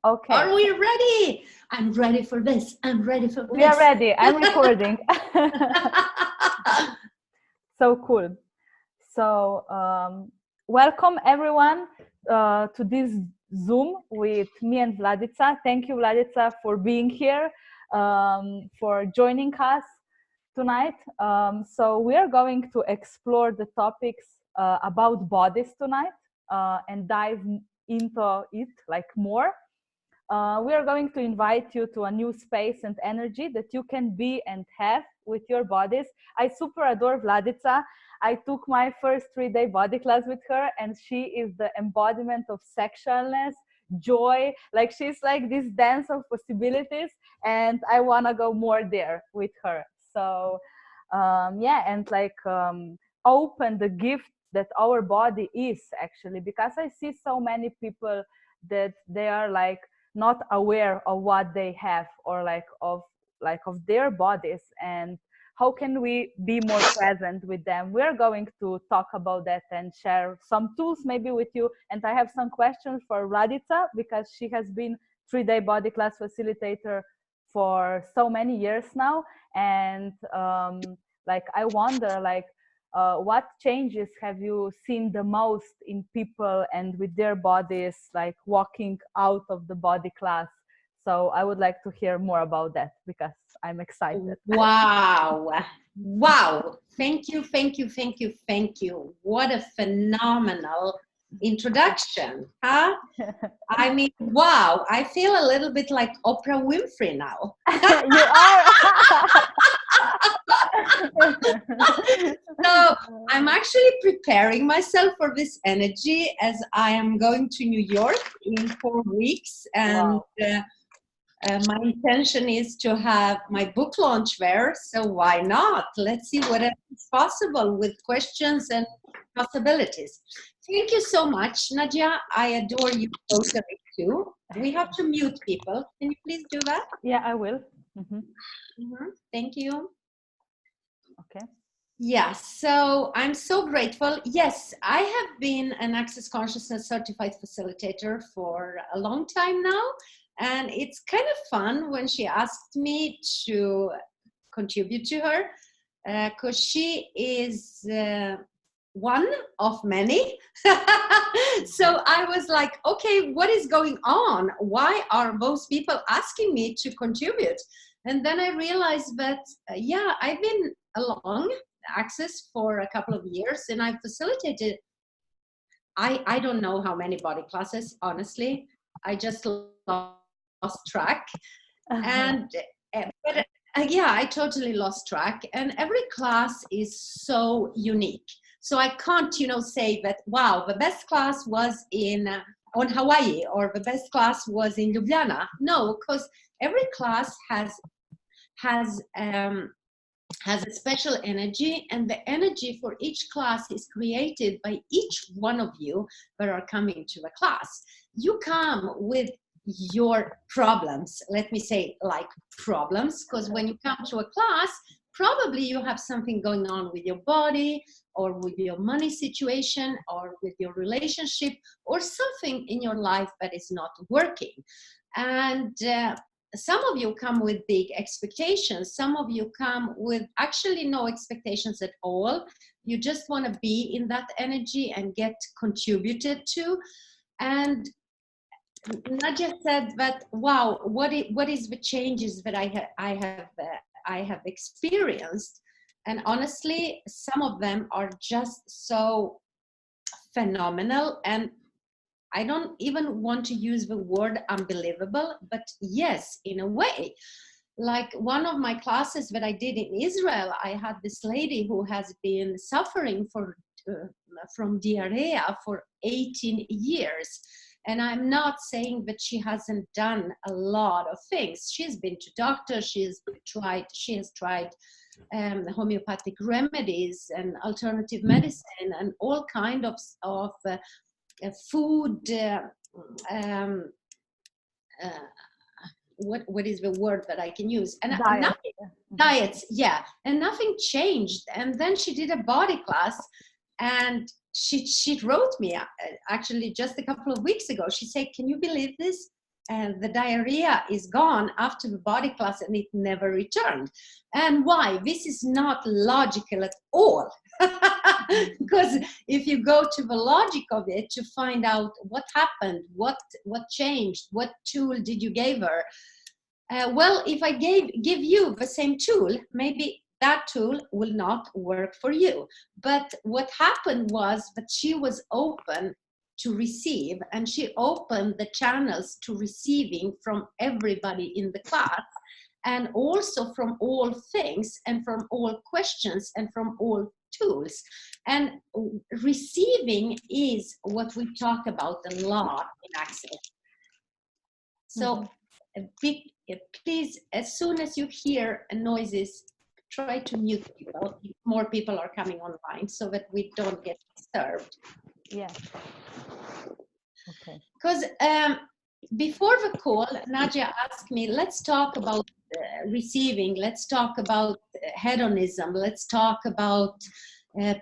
Okay. Are we ready? I'm ready for this. I'm ready for We are this. ready. I'm recording. So cool. So, welcome everyone to this Zoom with me and Vladica. Thank you, Vladica, for being here, for joining us tonight. So, we are going to explore the topics about bodies tonight and dive into it like more. We are going to invite you to a new space and energy that you can be and have with your bodies. I super adore Vladica. I took my first 3-day body class with her, and she is the embodiment of sexualness, joy. Like she's like this dance of possibilities, and I want to go more there with her. So, yeah, and open the gift that our body is actually, because I see so many people that they are like not aware of what they have or of their bodies, and how can we be more present with them. We're going to talk about that and share some tools maybe with you. And I have some questions for Radica, because she has been 3-day body class facilitator for so many years now. And I wonder what changes have you seen the most in people and with their bodies, like walking out of the body class? So I would like to hear more about that because I'm excited. Wow. Wow. Thank you. Thank you. Thank you. Thank you. What a phenomenal introduction. Huh? I mean, wow. I feel a little bit like Oprah Winfrey now. You are. So I'm actually preparing myself for this energy as I am going to New York in 4 weeks. And Wow. my intention is to have my book launch there. So why not? Let's see what is possible with questions and possibilities. Thank you so much, Nadja. I adore you totally too. We have to mute people. Can you please do that? Yeah, I will. Thank you. Okay. Yes, so I'm so grateful. Yes, I have been an Access Consciousness certified facilitator for a long time now. And it's kind of fun when she asked me to contribute to her, because she is one of many. So I was like, okay, what is going on? Why are most people asking me to contribute? And then I realized that, yeah, I've been along Access for a couple of years, and I've facilitated, I don't know how many body classes, honestly. I just lost track. And but yeah, I totally lost track. And every class is so unique. So I can't, say that, wow, the best class was on Hawaii, or the best class was in Ljubljana. No, because every class has a special energy, and the energy for each class is created by each one of you that are coming to the class. You come with your problems, let me say like problems, because when you come to a class, probably you have something going on with your body, or with your money situation, or with your relationship, or something in your life that is not working. And some of you come with big expectations. Some of you come with actually no expectations at all. You just want to be in that energy and get contributed to. And Nadja said that, wow, what is the changes that I have experienced? And honestly, some of them are just so phenomenal. And I don't even want to use the word unbelievable, but yes, in a way. Like one of my classes that I did in Israel, I had this lady who has been suffering from diarrhea for 18 years. And I'm not saying that she hasn't done a lot of things. She's been to doctors, she has tried homeopathic remedies and alternative medicine and all kind of food, what is the word that I can use? And diets, yeah, and nothing changed. And then she did a body class, and she wrote me actually just a couple of weeks ago. She said, "Can you believe this? and the diarrhea is gone after the body class and it never returned. And why? This is not logical at all. Because if you go to the logic of it to find out what happened, what changed, what tool did you give her, well, if I give you the same tool, maybe that tool will not work for you. But what happened was that she was open to receive, and she opened the channels to receiving from everybody in the class, and also from all things, and from all questions, and from all tools. And receiving is what we talk about a lot in Access. So please, as soon as you hear noises, try to mute people if more people are coming online, so that we don't get disturbed. Yeah. Okay. Because before the call, Nadja asked me, let's talk about receiving, let's talk about hedonism, let's talk about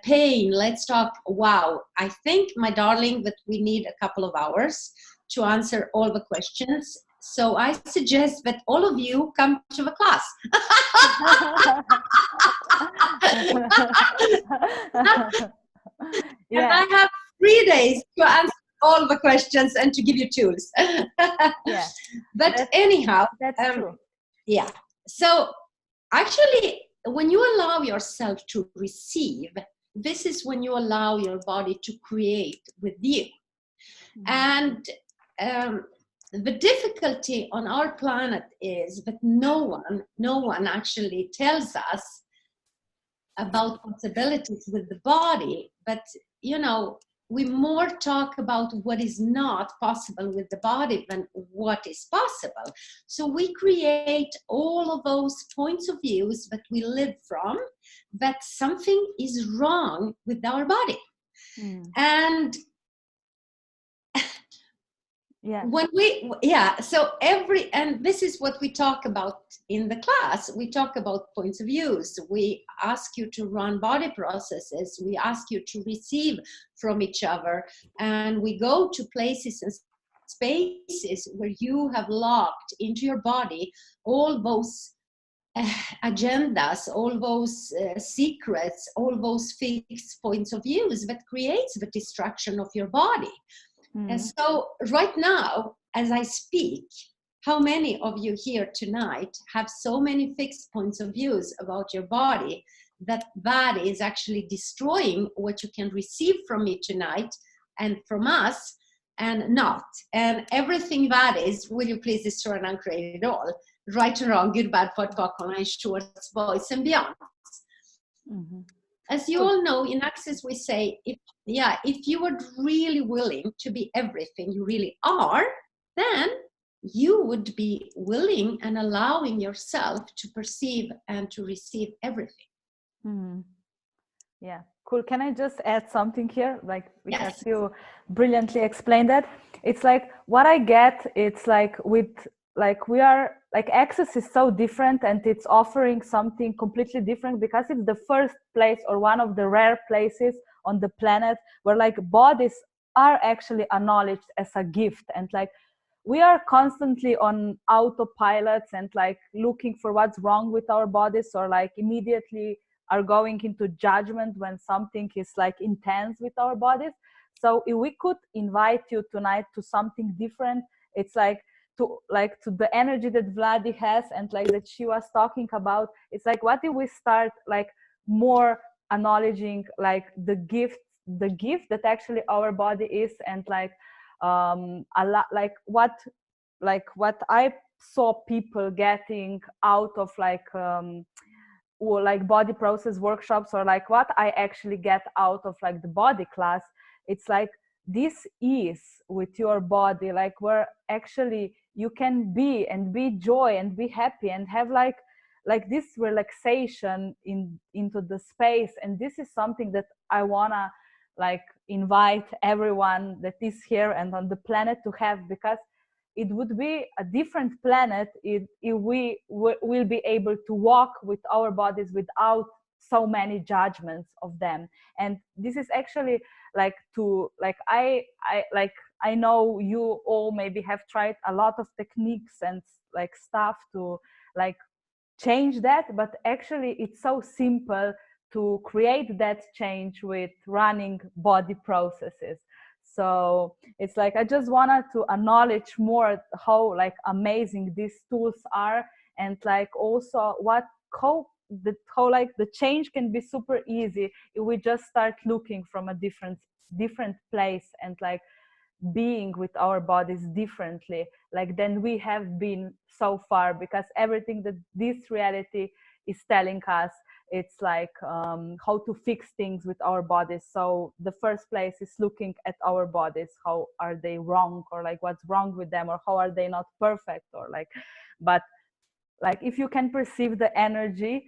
pain, let's talk, wow. I think, my darling, that we need a couple of hours to answer all the questions. So I suggest that all of you come to the class. Yeah. And I have 3 days to answer all the questions and to give you tools. Yeah. But anyhow, that's true. Yeah. So actually, when you allow yourself to receive, this is when you allow your body to create with you. And the difficulty on our planet is that no one actually tells us about possibilities with the body, but you know, we more talk about what is not possible with the body than what is possible. So we create all of those points of views that we live from, that something is wrong with our body. And yeah, when and this is what we talk about in the class. We talk about points of views. We ask you to run body processes. We ask you to receive from each other, and we go to places and spaces where you have locked into your body all those agendas, all those secrets, all those fixed points of views that creates the destruction of your body. And so right now, as I speak, how many of you here tonight have so many fixed points of views about your body that is actually destroying what you can receive from me tonight and from us, and not. And everything that is, will you please destroy and uncreate it all? Right and wrong, good, bad, pot, pock, online, shorts, boys, and beyond. As you all know, in Access we say, if you are really willing to be everything you really are, then you would be willing and allowing yourself to perceive and to receive everything. Yeah, cool. Can I just add something here? Like, because Yes. you brilliantly explained that. It's like, what I get, it's like we are like, Access is so different, and it's offering something completely different because it's the first place, or one of the rare places on the planet where like bodies are actually acknowledged as a gift. And like, we are constantly on autopilots and like looking for what's wrong with our bodies, or like immediately are going into judgment when something is like intense with our bodies. So if we could invite you tonight to something different, it's like to the energy that Vladi has, and like that she was talking about. It's like, what if we start like more acknowledging like the gift that actually our body is, and like a lot like what I saw people getting out of or like body process workshops, or like what I actually get out of like the body class. It's like this ease with your body, like where actually you can be joy and be happy and have like this relaxation into the space. And this is something that I wanna like invite everyone that is here and on the planet to have, because it would be a different planet if we will be able to walk with our bodies without so many judgments of them. And this is actually like I I know you all maybe have tried a lot of techniques and like stuff to like change that, but actually it's so simple to create that change with running body processes. So it's like I just wanted to acknowledge more how like amazing these tools are, and like also how like the change can be super easy if we just start looking from a different place, and like being with our bodies differently like than we have been so far, because everything that this reality is telling us, it's like how to fix things with our bodies. So the first place is looking at our bodies, how are they wrong, or like what's wrong with them, or how are they not perfect, or like, but like if you can perceive the energy,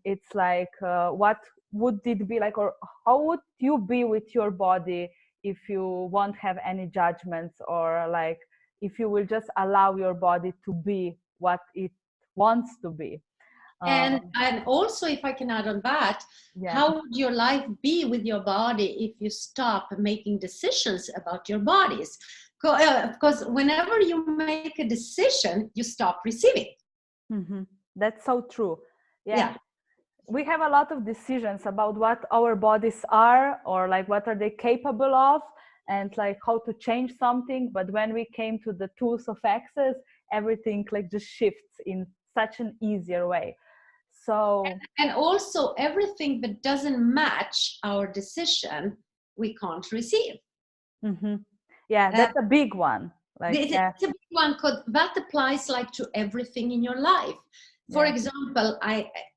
it's like what would it be like, or how would you be with your body if you won't have any judgments, or like if you will just allow your body to be what it wants to be. And also, if I can add on that, Yeah. how would your life be with your body if you stop making decisions about your bodies? Because whenever you make a decision, you stop receiving. Mm-hmm. That's so true. Yeah. We have a lot of decisions about what our bodies are, or like what are they capable of, and like how to change something. But when we came to the tools of access, everything like just shifts in such an easier way. So and also everything that doesn't match our decision, we can't receive. mm-hmm. Yeah, that's a big one. Like it's a big one, that applies like to everything in your life. For example,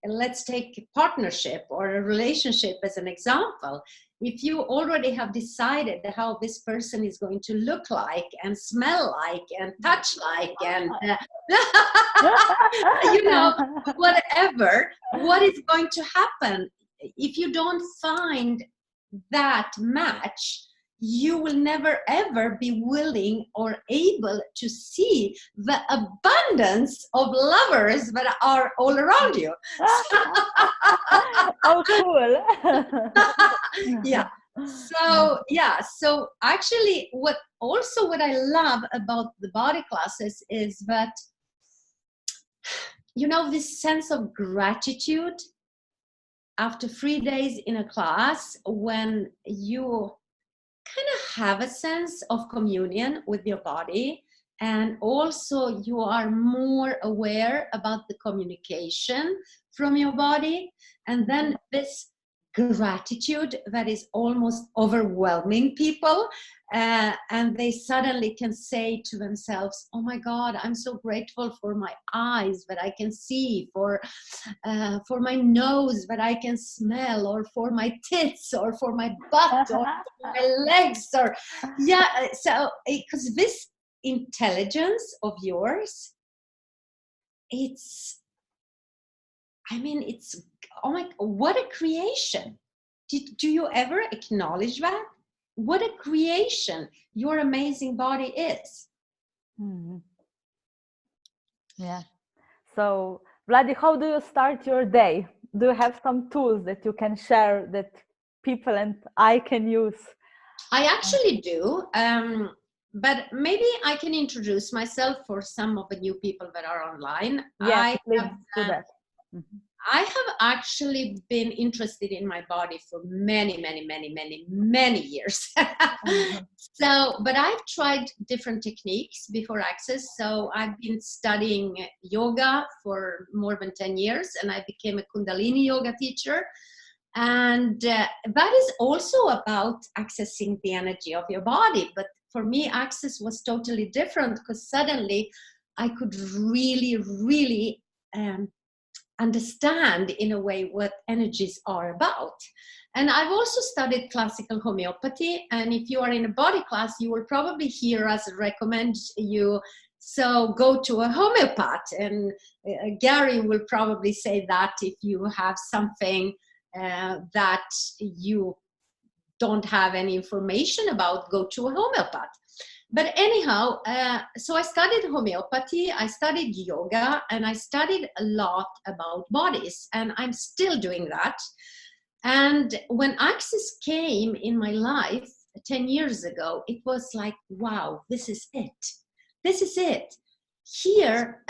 let's take partnership or a relationship as an example. If you already have decided how this person is going to look like and smell like and touch like and you know, whatever, what is going to happen if you don't find that match? You will never ever be willing or able to see the abundance of lovers that are all around you. Oh, cool. Yeah. So actually what I love about the body classes is that, you know, this sense of gratitude after 3 days in a class, when you kind of have a sense of communion with your body, and also you are more aware about the communication from your body, and then this gratitude that is almost overwhelming people, and they suddenly can say to themselves, oh my God, I'm so grateful for my eyes that I can see, for my nose that I can smell, or for my tits, or for my butt, or for my legs, or so because this intelligence of yours, it's oh my, what a creation. Do you ever acknowledge that? What a creation your amazing body is. Mm-hmm. Yeah. So, Vladi, how do you start your day? Do you have some tools that you can share that people and I can use? I actually do. But maybe I can introduce myself for some of the new people that are online. Yes, please do that. Mm-hmm. I have actually been interested in my body for many years. So, but I've tried different techniques before Access. So I've been studying yoga for more than 10 years, and I became a Kundalini yoga teacher. And that is also about accessing the energy of your body. But for me, Access was totally different, because suddenly I could really understand in a way what energies are about. And I've also studied classical homeopathy, and if you are in a body class, you will probably hear us recommend you, so go to a homeopath. And Gary will probably say that if you have something that you don't have any information about, go to a homeopath. But anyhow, so I studied homeopathy, I studied yoga, and I studied a lot about bodies, and I'm still doing that. And when Access came in my life, 10 years ago, it was like, wow, this is it. This is it. Here,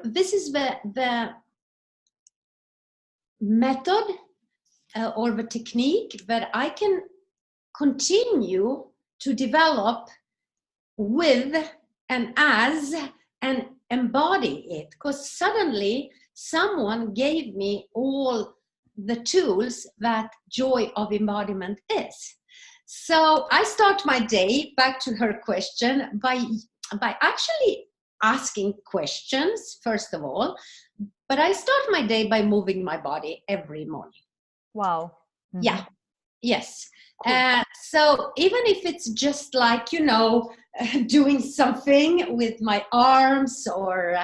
this is the method or the technique that I can continue to develop with and as and embody it, because suddenly someone gave me all the tools that joy of embodiment is. So I start my day, back to her question, by actually asking questions, first of all, but I start my day by moving my body every morning. Wow. Mm-hmm. Yeah. Yes. Cool. So even if it's just like, doing something with my arms or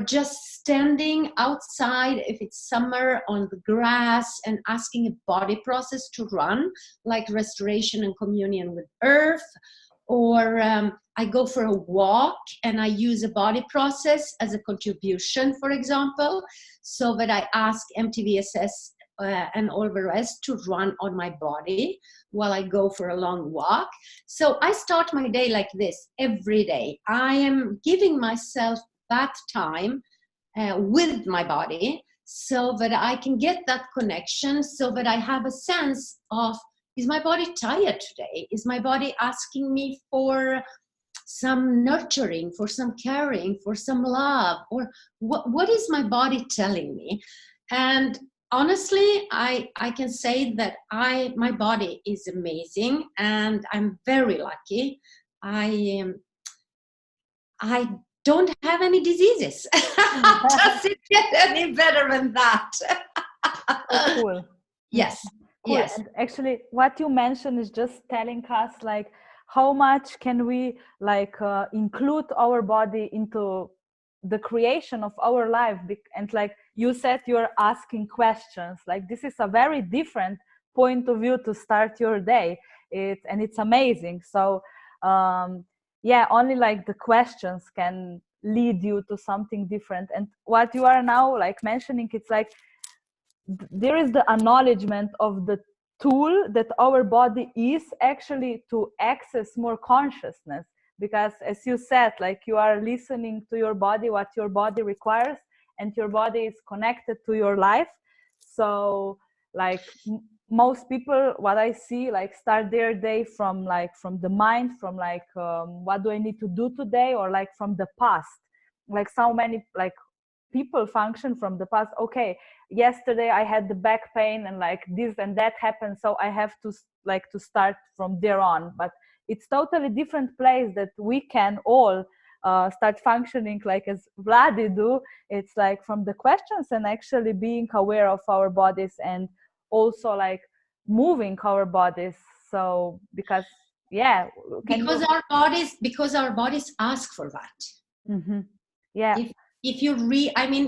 just standing outside, if it's summer, on the grass, and asking a body process to run, like restoration and communion with earth, or I go for a walk and I use a body process as a contribution, for example, so that I ask MTVSS and all the rest to run on my body while I go for a long walk. So I start my day like this every day. I am giving myself that time with my body so that I can get that connection, so that I have a sense of, is my body tired today? Is my body asking me for some nurturing, for some caring, for some love? Or what is my body telling me? And honestly, I can say that my body is amazing, and I'm very lucky. I don't have any diseases. Does it get any better than that? Oh, cool. Yes. Cool. Yes. And actually, what you mentioned is just telling us like how much can we include our body into the creation of our life. And like you said, you're asking questions. Like this is a very different point of view to start your day. It's amazing. So only like the questions can lead you to something different. And what you are now like mentioning, it's like there is the acknowledgement of the tool that our body is actually to access more consciousness, because as you said, like you are listening to your body, what your body requires, and your body is connected to your life. So like most people, what I see, like start their day from the mind, from what do I need to do today, or like from the past. Like so many like people function from the past. Okay, yesterday I had the back pain and like this and that happened, so I have to start from there on. But it's totally different place that we can all start functioning like as Vladi do. It's like from the questions and actually being aware of our bodies, and also like moving our bodies. So because our bodies ask for that. Mm-hmm. Yeah. If you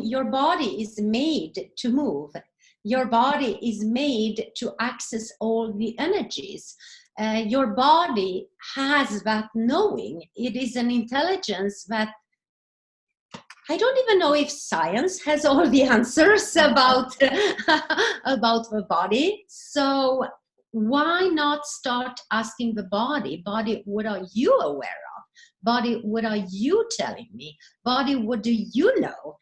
your body is made to move. Your body is made to access all the energies. Your body has that knowing. It is an intelligence that I don't even know if science has all the answers about the body. So why not start asking the body, what are you aware of? Body, what are you telling me? Body, what do you know?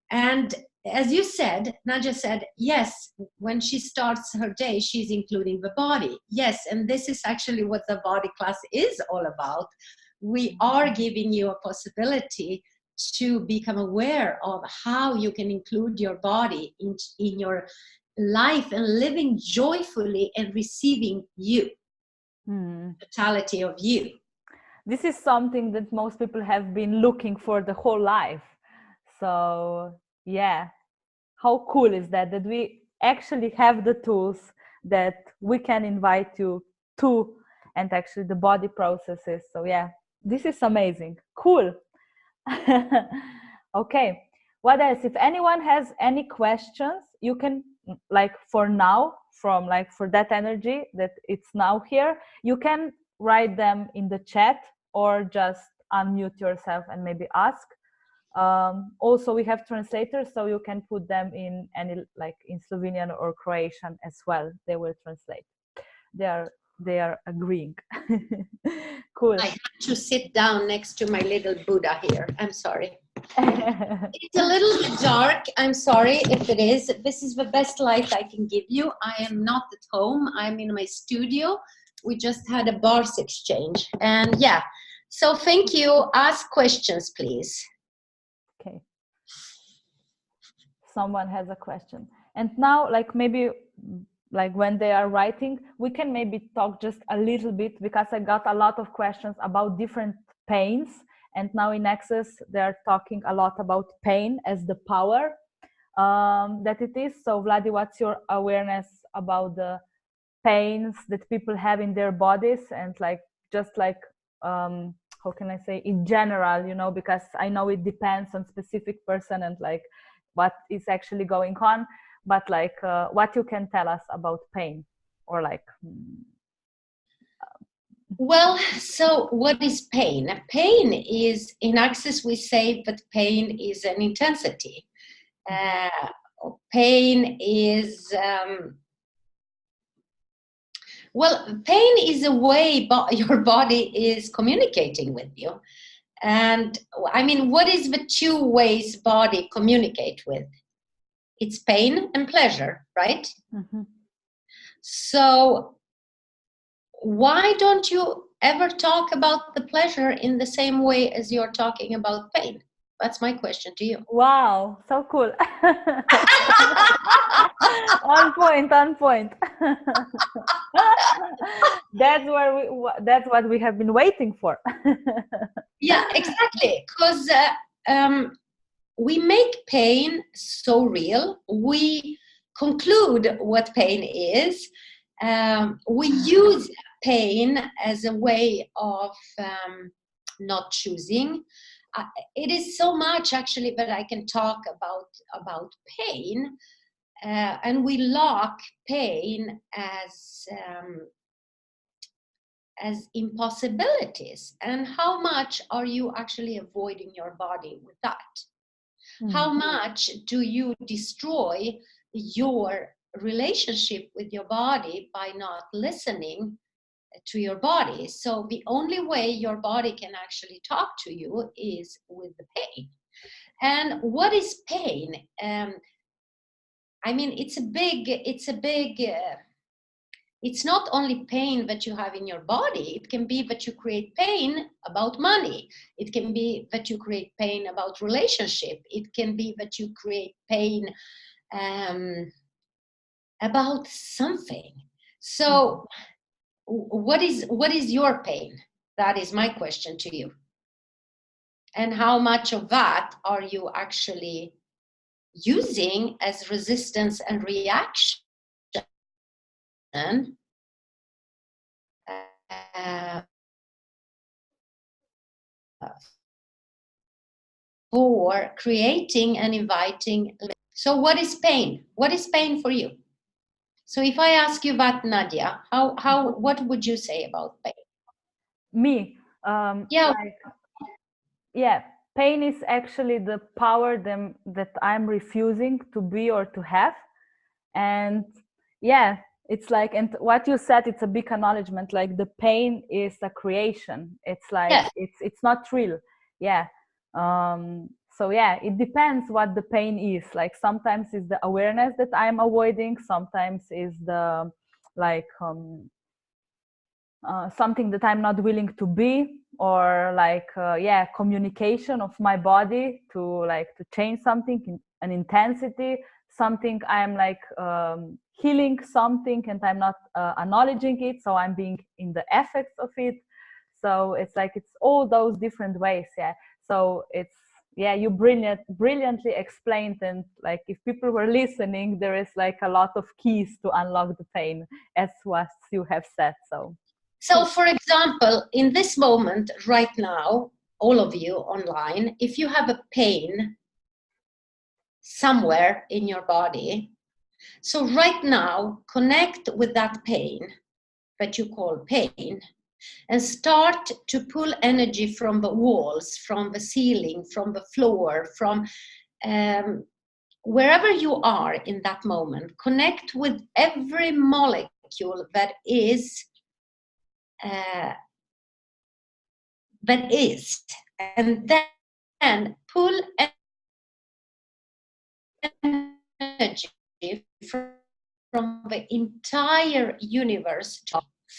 And as you said, Nadja said, yes, when she starts her day, she's including the body. Yes, and this is actually what the body class is all about. We are giving you a possibility to become aware of how you can include your body in your life and living joyfully and receiving you, totality of you. This is something that most people have been looking for the whole life. So yeah, how cool is that we actually have the tools that we can invite you to, and actually the body processes. So yeah, this is amazing. Cool. Okay, what else? If anyone has any questions, you can, like for now, from like for that energy that it's now here, you can write them in the chat or just unmute yourself and maybe ask. Also we have translators, so you can put them in any, like in Slovenian or Croatian as well. They will translate. They are they are agreeing. Cool. I have to sit down next to my little Buddha here. I'm sorry. It's a little bit dark. I'm sorry if it is. This is the best light I can give you. I am not at home. I'm in my studio. We just had a bars exchange. And yeah, so thank you. Ask questions, please. Okay. Someone has a question. And now, like maybe like when they are writing, we can maybe talk just a little bit, because I got a lot of questions about different pains. And now in Access, they're talking a lot about pain as the power that it is. So Vladi, what's your awareness about the pains that people have in their bodies, and like just like how can I say, in general, you know, because I know it depends on specific person and like what is actually going on, but like what you can tell us about pain, or like well, so what is pain? Pain is, in Access we say that pain is an intensity. Pain is well, pain is a way your body is communicating with you. And I mean, what is the two ways body communicate with? It's pain and pleasure, right? Mm-hmm. So why don't you ever talk about the pleasure in the same way as you're talking about pain? That's my question to you. Wow, so cool. On point, on point. That's what we have been waiting for. Yeah, exactly. Because we make pain so real. We conclude what pain is. We use pain as a way of not choosing. It is so much actually that I can talk about pain, and we lock pain as impossibilities. And how much are you actually avoiding your body with that? How much do you destroy your relationship with your body by not listening to your body? So the only way your body can actually talk to you is with the pain. And what is pain? I mean, it's not only pain that you have in your body. It can be that you create pain about money. It can be that you create pain about relationship. It can be that you create pain about something. So what is your pain? That is my question to you. And how much of that are you actually using as resistance and reaction for creating and inviting? So what is pain? What is pain for you? So if I ask you that, Nadja, what would you say about pain? Me? Yeah. Yeah, pain is actually the power that I'm refusing to be or to have. And yeah, it's like, and what you said, it's a big acknowledgement, like the pain is a creation. It's like, yeah. it's not real. Yeah. So yeah, it depends what the pain is. Like sometimes it's the awareness that I'm avoiding. Sometimes is the like something that I'm not willing to be, or like communication of my body to change something, an intensity, something I'm like healing something and I'm not acknowledging it, so I'm being in the effects of it. So it's like it's all those different ways. So it's you brilliantly explained, and like if people were listening, there is like a lot of keys to unlock the pain, as what you have said. So for example, in this moment right now, all of you online, if you have a pain somewhere in your body, so right now connect with that pain that you call pain, and start to pull energy from the walls, from the ceiling, from the floor, from wherever you are in that moment. Connect with every molecule that is that is, and then pull energy from the entire universe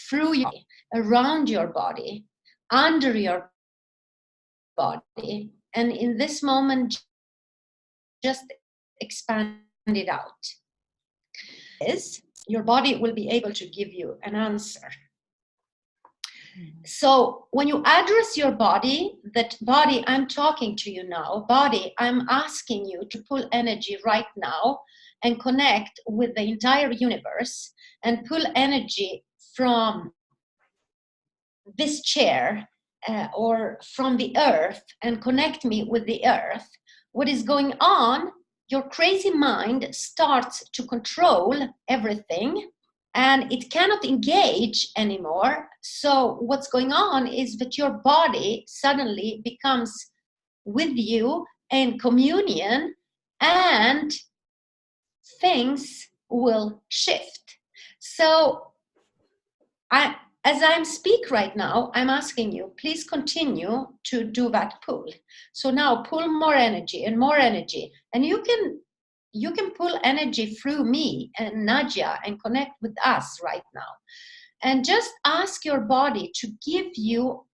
through your body, around your body, under your body, and in this moment just expand it out. Your body will be able to give you an answer. So when you address your body, that body, I'm talking to you now, body, I'm asking you to pull energy right now and connect with the entire universe and pull energy from this chair or from the earth and connect me with the earth. What is going on? Your crazy mind starts to control everything and it cannot engage anymore. So what's going on is that your body suddenly becomes with you in communion and things will shift. So as I speak right now, I'm asking you, please continue to do that pull. So now pull more energy and more energy. And you can pull energy through me and Nadja and connect with us right now. And just ask your body to give you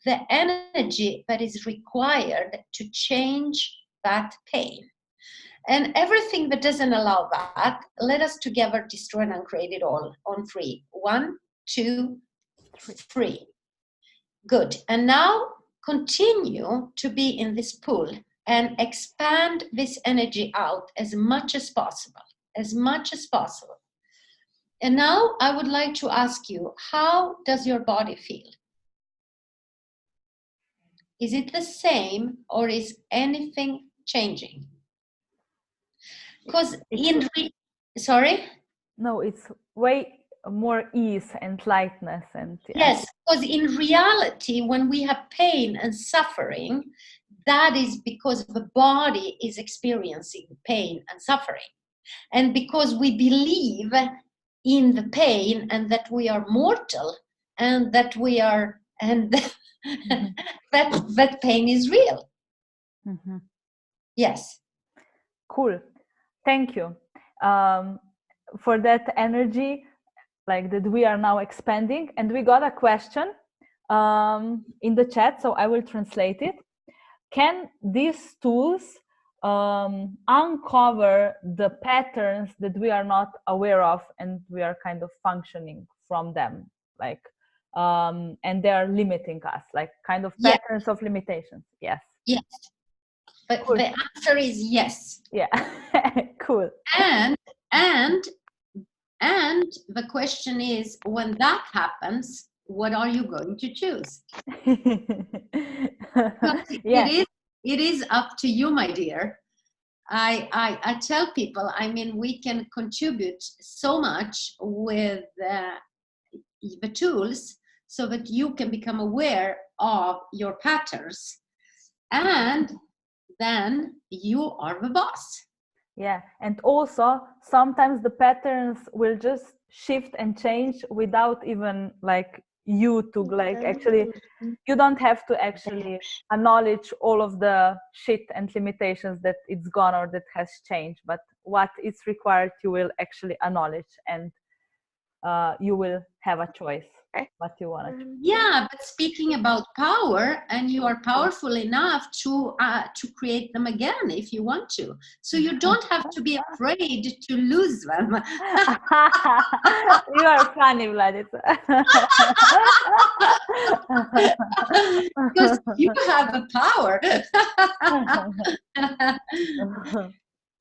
the energy that is required to change that pain. And everything that doesn't allow that, let us together destroy and uncreate it all on 3. 1, 2, 3. Good. And now continue to be in this pool and expand this energy out as much as possible, as much as possible. And now I would like to ask you, how does your body feel? Is it the same or is anything changing? Because sorry? No, it's way more ease and lightness. And yes, because in reality, when we have pain and suffering, that is because the body is experiencing pain and suffering. And because we believe in the pain and that we are mortal and that we are, and that pain is real. Mm-hmm. Yes. Cool. Thank you for that energy, like that we are now expanding. And we got a question in the chat, so I will translate it. Can these tools uncover the patterns that we are not aware of and we are kind of functioning from them, like and they are limiting us, like kind of patterns of limitations? Yes. Yes. But cool. The answer is yes. Yeah. Cool. And the question is, when that happens, what are you going to choose? Yeah. It is up to you, my dear. I tell people, I mean, we can contribute so much with the tools so that you can become aware of your patterns, and then you are the boss. Yeah, and also sometimes the patterns will just shift and change without even like you to like actually, you don't have to actually acknowledge all of the shit and limitations that it's gone or that has changed, but what is required you will actually acknowledge, and you will have a choice what you want to choose. Yeah, but speaking about power, and you are powerful enough to create them again if you want to. So you don't have to be afraid to lose them. You are funny, Vladica. Because you have the power.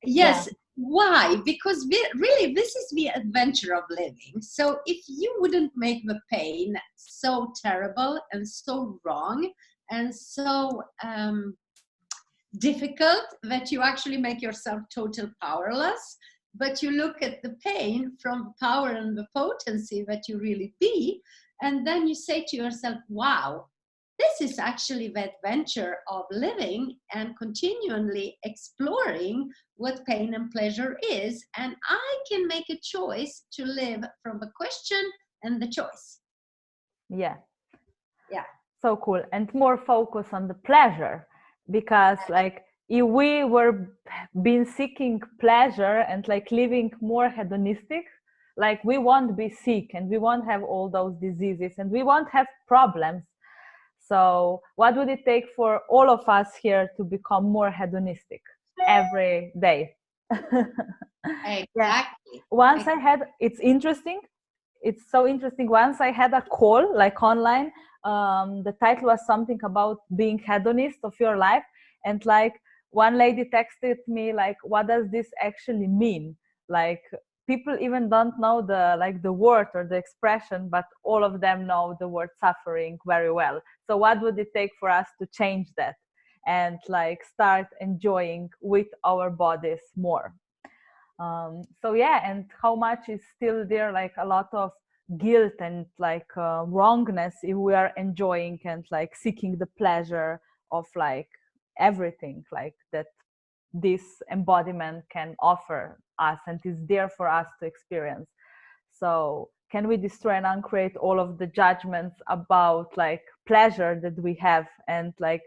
Yes. Yeah. Why? Because really, this is the adventure of living. So if you wouldn't make the pain so terrible and so wrong and so difficult that you actually make yourself total powerless, but you look at the pain from the power and the potency that you really be, and then you say to yourself, wow, this is actually the adventure of living and continually exploring what pain and pleasure is. And I can make a choice to live from the question and the choice. Yeah. Yeah. So cool. And more focus on the pleasure, because like if we were been seeking pleasure and like living more hedonistic, like we won't be sick and we won't have all those diseases and we won't have problems. So what would it take for all of us here to become more hedonistic every day? Yeah. Exactly. Once I had, it's interesting, it's so interesting. Once I had a call like online. The title was something about being hedonist of your life, and like one lady texted me like, what does this actually mean? Like people even don't know the like the word or the expression, but all of them know the word suffering very well. So what would it take for us to change that and like start enjoying with our bodies more? So yeah, and how much is still there, like a lot of guilt and like wrongness if we are enjoying and like seeking the pleasure of like everything like that this embodiment can offer us and is there for us to experience. So can we destroy and uncreate all of the judgments about like pleasure that we have, and like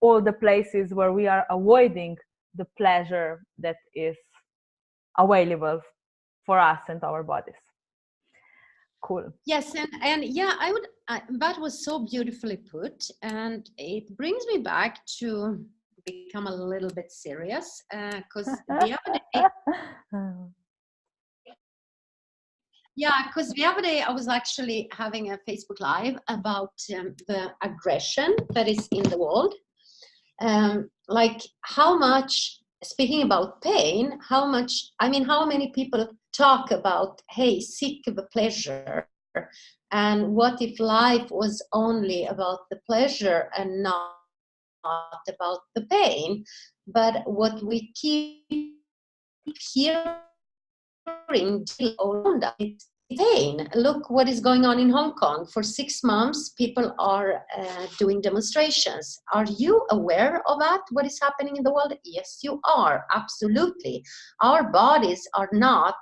all the places where we are avoiding the pleasure that is available for us and our bodies? Cool. Yes, and yeah, that was so beautifully put, and it brings me back to become a little bit serious, because the other day, the other day I was actually having a Facebook Live about the aggression that is in the world. Like how much, speaking about pain, how many people talk about, hey, seek the pleasure, and what if life was only about the pleasure and not about the pain? But what we keep hearing around us is pain. Look what is going on in Hong Kong. For 6 months, people are doing demonstrations. Are you aware of that? What is happening in the world? Yes, you are. Absolutely. Our bodies are not.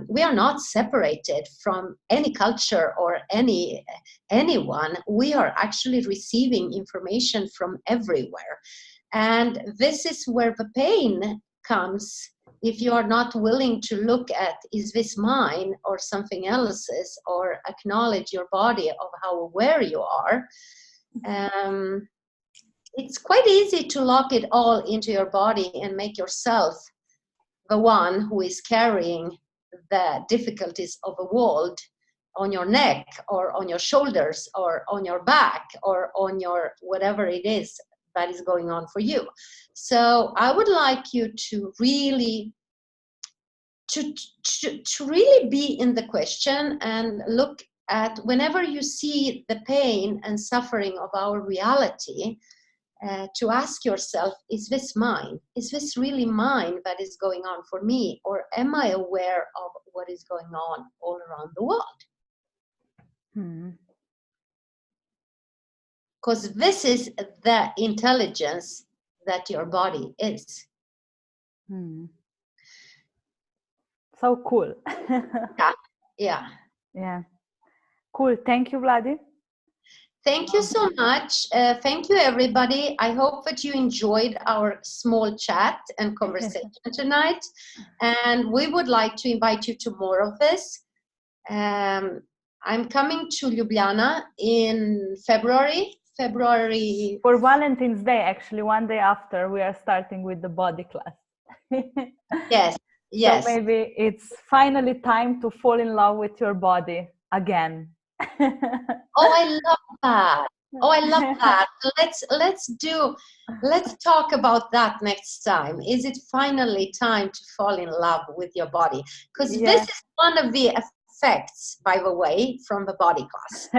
We are not separated from any culture or anyone. We are actually receiving information from everywhere, and this is where the pain comes. If you are not willing to look at, is this mine or something else's, or acknowledge your body of how aware you are, it's quite easy to lock it all into your body and make yourself the one who is carrying the difficulties of the world on your neck or on your shoulders or on your back or on your whatever it is that is going on for you. So I would like you to really to really be in the question and look at, whenever you see the pain and suffering of our reality, to ask yourself, is this mine? Is this really mine that is going on for me? Or am I aware of what is going on all around the world? Because this is the intelligence that your body is. So cool. Yeah. Cool. Thank you, Vladi. Thank you so much. Thank you, everybody. I hope that you enjoyed our small chat and conversation tonight. And we would like to invite you to more of this. I'm coming to Ljubljana in February. For Valentine's Day, actually, one day after, we are starting with the body class. Yes. So maybe it's finally time to fall in love with your body again. Oh, I love that. Oh, I love that. Let's talk about that next time. Is it finally time to fall in love with your body? Because this is one of the effects, by the way, from the body class.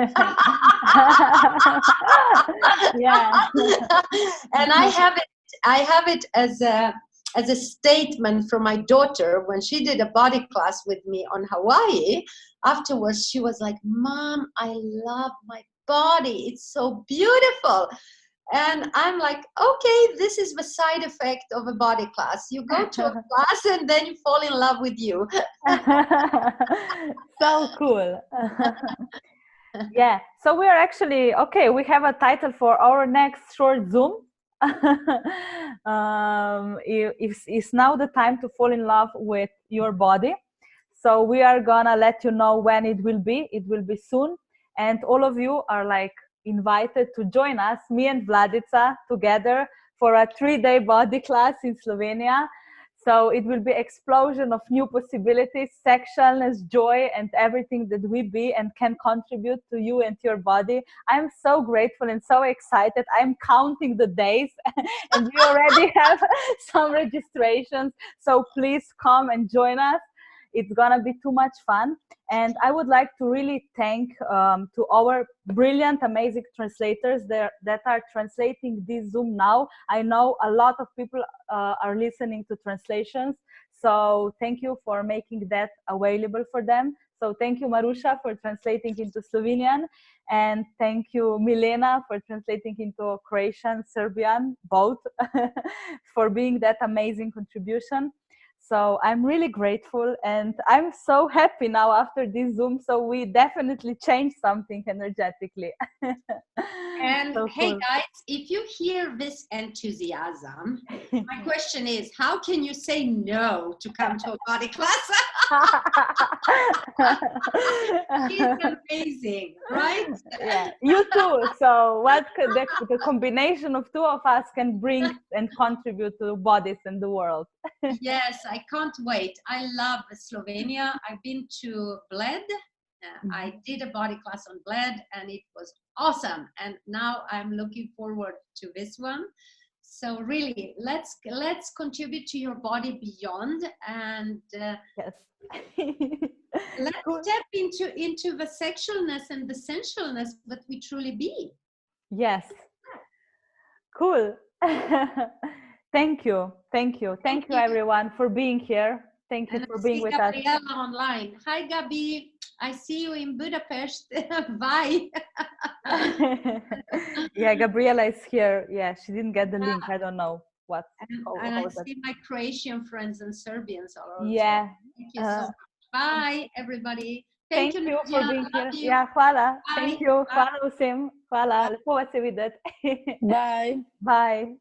Yeah. And I have it as a statement from my daughter when she did a body class with me on Hawaii. Afterwards, she was like, "Mom, I love my body. It's so beautiful." And I'm like, okay, this is the side effect of a body class. You go to a class and then you fall in love with you. So cool. Yeah, so we are actually okay. We have a title for our next short Zoom. It's now the time to fall in love with your body. So we are gonna let you know when it will be. It will be soon, and all of you are like invited to join us, me and Vladica, together for a 3-day body class in Slovenia. So it will be explosion of new possibilities, sexualness, joy, and everything that we be and can contribute to you and your body. I'm so grateful and so excited. I'm counting the days and we already have some registrations. So please come and join us. It's gonna be too much fun. And I would like to really thank to our brilliant, amazing translators that are translating this Zoom now. I know a lot of people are listening to translations. So thank you for making that available for them. So thank you, Marusha, for translating into Slovenian. And thank you, Milena, for translating into Croatian, Serbian, both, for being that amazing contribution. So I'm really grateful and I'm so happy now after this Zoom. So we definitely changed something energetically. And So hey cool. guys, if you hear this enthusiasm, my question is, how can you say no to come to a body class? She's amazing, right? Yeah, you too. So what could the combination of two of us can bring and contribute to bodies in the world? Yes, I can't wait. I love Slovenia. I've been to Bled. I did a body class on Bled and it was awesome. And now I'm looking forward to this one. So really, let's contribute to your body beyond, and Yes. let's Cool. step into the sexualness and the sensualness that we truly be. Yes. Cool. Thank you. Thank you. Thank you, everyone, for being here. Thank you And for I being see with us. Gabriela online. Hi, Gabi. I see you in Budapest. Bye. Yeah, Gabriela is here. Yeah, she didn't get the link. I don't know what. And I That. see my Croatian friends and Serbians are also. Yeah. Thank you so much. Bye, everybody. Thank Thank you, you for Nadja. being I love here. you. Yeah, hvala. Bye. Thank you. Bye. Hvala vsem. Hvala. Lepo vas je videti. Bye. Bye.